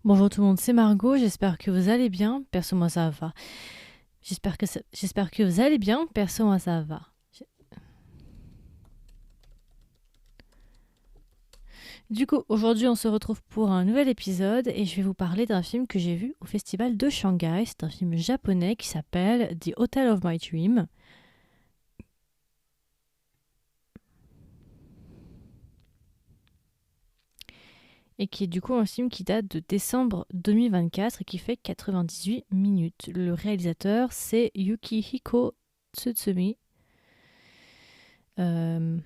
Bonjour tout le monde, c'est Margot, j'espère que vous allez bien, perso moi ça va. J'espère que vous allez bien, perso moi ça va. Du coup, aujourd'hui on se retrouve pour un nouvel épisode et je vais vous parler d'un film que j'ai vu au festival de Shanghai. C'est un film japonais qui s'appelle The Hotel of My Dream et qui est du coup un film qui date de décembre 2024 et qui fait 98 minutes. Le réalisateur c'est Yukihiko Tsutsumi. Euh,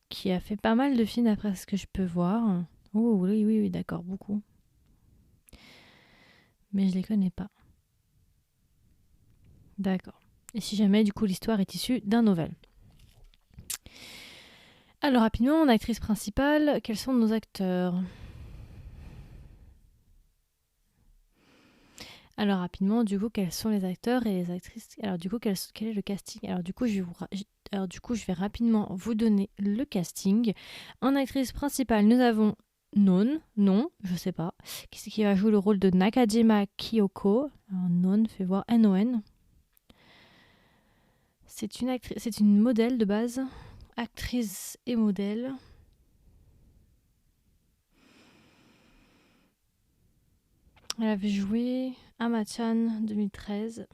qui a fait pas mal de films après ce que je peux voir. Oh oui, oui, oui, d'accord, beaucoup. Mais je les connais pas. D'accord. Et si jamais, du coup, l'histoire est issue d'un novel. Alors, rapidement, en actrice principale, quels sont nos acteurs? Alors, rapidement, du coup, quels sont les acteurs et les actrices? Alors, du coup, quel est le casting? Alors, du coup, je vais rapidement vous donner le casting. En actrice principale, nous avons Non, je sais pas. Qui c'est qui va jouer le rôle de Nakajima Kyoko? Alors, Non, fais voir N-O-N. C'est une modèle de base, actrice et modèle. Elle avait joué Ama-chan 2013.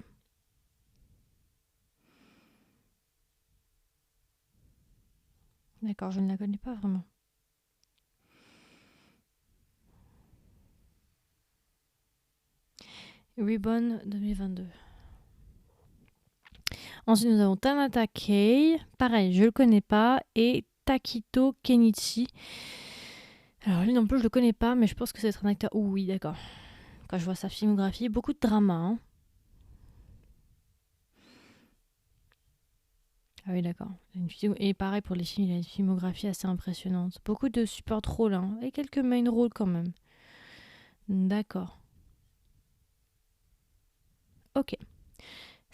D'accord, je ne la connais pas vraiment. Ribbon 2022. Ensuite, nous avons Tamata Kei. Pareil, je le connais pas. Et Takito Kenichi. Alors lui non plus, je le connais pas, mais je pense que c'est un acteur. Oh, oui, d'accord. Quand je vois sa filmographie, beaucoup de drama. Hein. Ah oui, d'accord. Et pareil pour les films, il a une filmographie assez impressionnante. Beaucoup de support rôles, hein, et quelques main roles quand même. D'accord. Ok.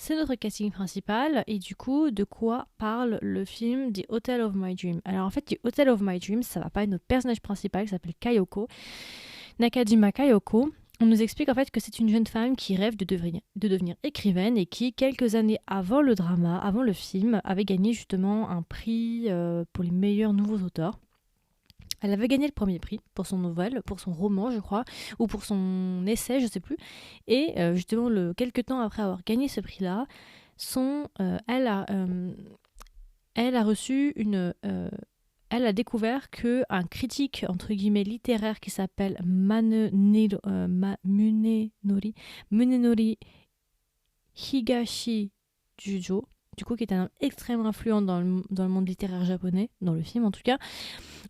C'est notre casting principal et du coup, de quoi parle le film The Hotel of My Dream? Alors en fait, The Hotel of My Dream, ça va pas être notre personnage principal qui s'appelle Kayoko, Nakajima Kayoko. On nous explique en fait que c'est une jeune femme qui rêve de devenir écrivaine et qui, quelques années avant le drama, avant le film, avait gagné justement un prix pour les meilleurs nouveaux auteurs. Elle avait gagné le premier prix pour son nouvelle, pour son roman, je crois, ou pour son essai, je sais plus. Et justement, quelques temps après avoir gagné ce prix-là, son, elle a reçu elle a découvert que un critique entre guillemets littéraire qui s'appelle Munenori Higashi Jujo, du coup qui est un homme extrêmement influent dans le monde littéraire japonais, dans le film en tout cas,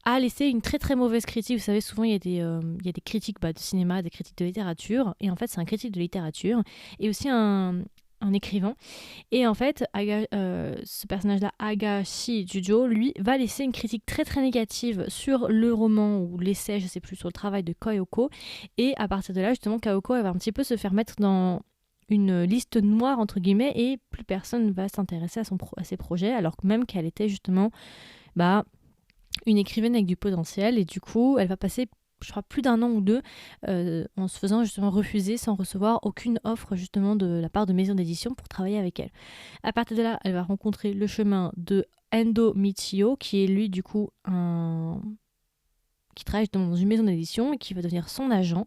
a laissé une très très mauvaise critique. Vous savez, souvent il y a des critiques de cinéma, des critiques de littérature, et en fait c'est un critique de littérature, et aussi un écrivain. Et en fait, ce personnage-là, Agashi Jujo, lui, va laisser une critique très très négative sur le roman ou l'essai, je sais plus, sur le travail de Kayoko. Et à partir de là, justement, Kayoko, elle va un petit peu se faire mettre dans une liste noire, entre guillemets, et plus personne ne va s'intéresser à ses projets, alors que même qu'elle était justement bah, une écrivaine avec du potentiel. Et du coup, elle va passer je crois plus d'un an ou deux en se faisant justement refuser sans recevoir aucune offre justement de la part de maison d'édition pour travailler avec elle. À partir de là, elle va rencontrer le chemin de Endo Michio qui est lui du coup un qui travaille dans une maison d'édition et qui va devenir son agent.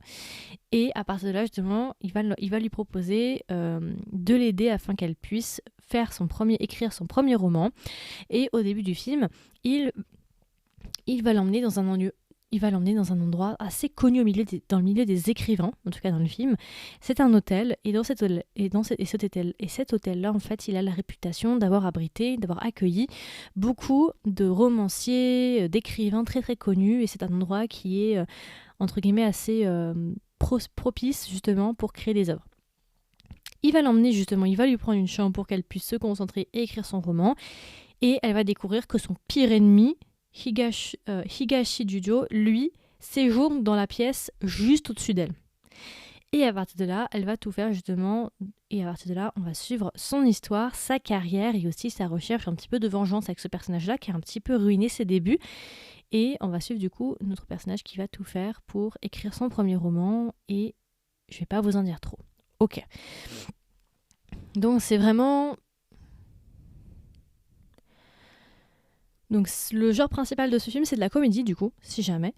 Et à partir de là, justement, il va lui proposer de l'aider afin qu'elle puisse écrire son premier roman. Et au début du film, il va l'emmener dans un lieu il va l'emmener dans un endroit assez connu dans le milieu des écrivains, en tout cas dans le film. C'est un hôtel, et cet hôtel-là, en fait, il a la réputation d'avoir accueilli beaucoup de romanciers, d'écrivains très très connus, et c'est un endroit qui est, entre guillemets, assez propice justement pour créer des œuvres. Il va l'emmener justement, il va lui prendre une chambre pour qu'elle puisse se concentrer et écrire son roman, et elle va découvrir que son pire ennemi, Higashi Jujo, lui, séjourne dans la pièce juste au-dessus d'elle. Et à partir de là, elle va tout faire justement, et à partir de là, on va suivre son histoire, sa carrière et aussi sa recherche un petit peu de vengeance avec ce personnage-là qui a un petit peu ruiné ses débuts. Et on va suivre du coup notre personnage qui va tout faire pour écrire son premier roman, et je vais pas vous en dire trop. Ok. Donc c'est vraiment... Donc le genre principal de ce film, c'est de la comédie du coup, si jamais.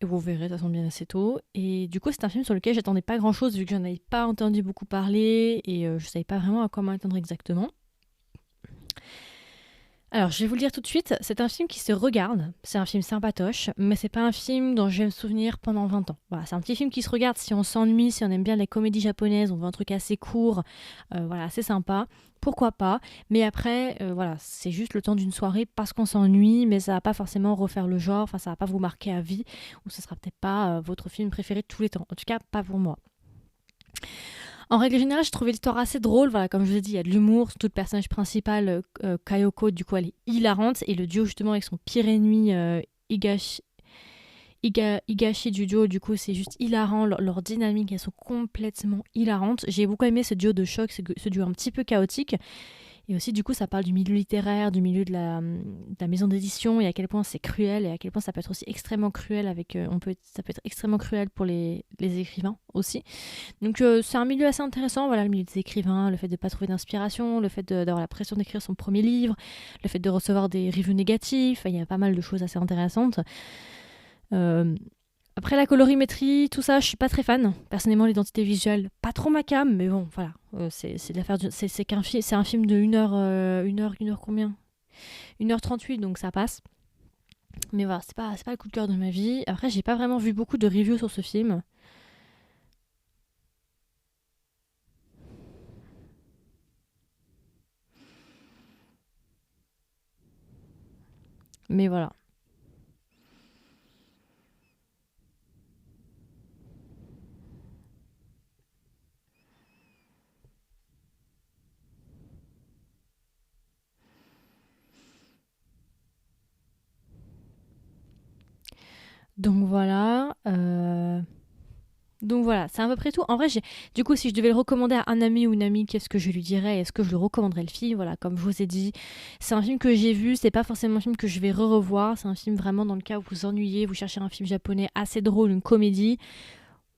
Et vous verrez de toute façon bien assez tôt. Et du coup, c'est un film sur lequel j'attendais pas grand-chose vu que j'en avais pas entendu beaucoup parler et je savais pas vraiment à quoi m'attendre exactement. Alors, je vais vous le dire tout de suite, c'est un film qui se regarde, c'est un film sympatoche, mais c'est pas un film dont je vais me souvenir pendant 20 ans. Voilà, c'est un petit film qui se regarde si on s'ennuie, si on aime bien les comédies japonaises, on veut un truc assez court, voilà, assez sympa, pourquoi pas. Mais après, voilà, c'est juste le temps d'une soirée parce qu'on s'ennuie, mais ça va pas forcément refaire le genre, enfin ça va pas vous marquer à vie, ou ce sera peut-être pas votre film préféré de tous les temps. En tout cas, pas pour moi. En règle générale, j'ai trouvé l'histoire assez drôle. Voilà, comme je vous ai dit, il y a de l'humour. Surtout le personnage principal, Kayoko, du coup, elle est hilarante. Et le duo, justement, avec son pire ennemi, Higashi Jujo, du coup, c'est juste hilarant. Leur dynamique, elles sont complètement hilarantes. J'ai beaucoup aimé ce duo de choc, ce duo un petit peu chaotique. Et aussi, du coup, ça parle du milieu littéraire, du milieu de la maison d'édition, et à quel point c'est cruel, et à quel point ça peut être aussi extrêmement cruel avec... ça peut être extrêmement cruel pour les écrivains aussi. Donc c'est un milieu assez intéressant, voilà, le milieu des écrivains, le fait de ne pas trouver d'inspiration, le fait d'avoir la pression d'écrire son premier livre, le fait de recevoir des reviews négatifs, il y a pas mal de choses assez intéressantes. Après la colorimétrie, tout ça, je suis pas très fan. Personnellement, l'identité visuelle, pas trop ma cam, mais bon, voilà, c'est l'affaire c'est un film de 1 heure, 1 heure combien 1h38, donc ça passe. Mais voilà, c'est pas le coup de cœur de ma vie. Après, j'ai pas vraiment vu beaucoup de reviews sur ce film. Mais voilà. Donc voilà. Donc voilà, c'est à peu près tout. En vrai, du coup, si je devais le recommander à un ami ou une amie, qu'est-ce que je lui dirais? Est-ce que je lui recommanderais le film? Voilà, comme je vous ai dit, c'est un film que j'ai vu, c'est pas forcément un film que je vais re-revoir. C'est un film vraiment dans le cas où vous vous ennuyez, vous cherchez un film japonais assez drôle, une comédie.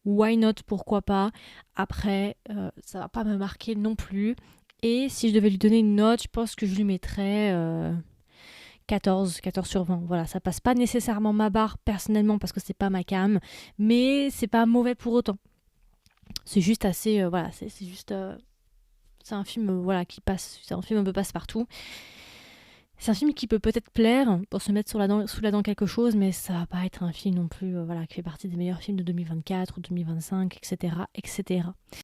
Why not? Pourquoi pas? Après, ça va pas me marquer non plus. Et si je devais lui donner une note, je pense que je lui mettrais 14 sur 20. Voilà, ça passe pas nécessairement ma barre personnellement parce que c'est pas ma cam, mais c'est pas mauvais pour autant. C'est juste assez, voilà, c'est juste, c'est un film, voilà, qui passe, c'est un film un peu passe-partout. C'est un film qui peut peut-être plaire pour se mettre sous la dent quelque chose, mais ça va pas être un film non plus, voilà, qui fait partie des meilleurs films de 2024 ou 2025, etc., etc.